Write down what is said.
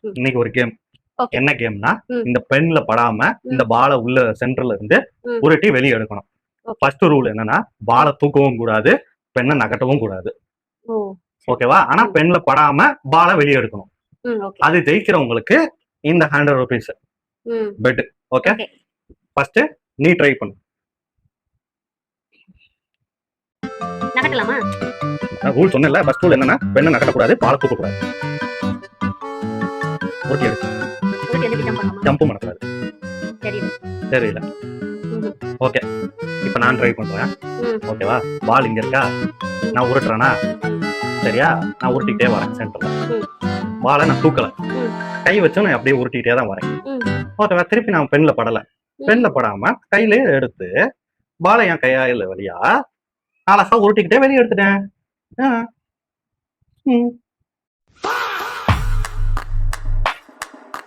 ம். இன்னைக்கு ஒரு கேம். ஓகே. என்ன கேம்னா, ம். இந்த பென்ல படாம இந்த பால உள்ள சென்டர்ல இருந்து ம். உருட்டி வெளிய எடுக்கணும். ஓகே. ஃபர்ஸ்ட் ரூல் என்னன்னா, பால தூக்கவும் கூடாது, பெண்ண நகட்டவும் கூடாது. ஓ! சரி. ஓகேவா? ஆனா ம். பென்ல படாம பால வெளிய எடுக்கணும். ஓகே. அது ஜெயிக்கிறவங்களுக்கு இந்த ₹100 ம். பெட். ஓகே? ஓகே. ஃபர்ஸ்ட் நீ ட்ரை பண்ணு. நடக்கலாமா? நான் ரூல் சொன்னேன்ல, ஃபர்ஸ்ட் ரூல் என்னன்னா, பெண்ண நகட்டக்கூடாது, பால தூக்கக்கூடாது. உருட்டி எடு. உருட்டி வந்து ஜம்ப் பண்ணலாமா? ஜம்பும் பண்ணக்கூடாது. தெரியல. தெரியல. ம்ஹ்ம். ஓகே. இப்ப நான் ட்ரை பண்றேன். ம். ஓகேவா? பால் இங்க இருக்கா? நான் உருட்டுறேனா? சரியா? நான் உருட்டிட்டே வரேன் சென்டர்ல. ம். பால நான் தூக்கல. ம். கை வச்சு நான் அப்படியே உருட்டிட்டே தான் வரேன். ம். ஓகேவா? திருப்பி நான் பென்ல படல. பென்ல படாம கையிலேயே எடுத்து பால என் கையால வழியா அழகா உருட்டிக்கிட்டே வெளியே எடுத்துட்டேன். ஆ. ம்.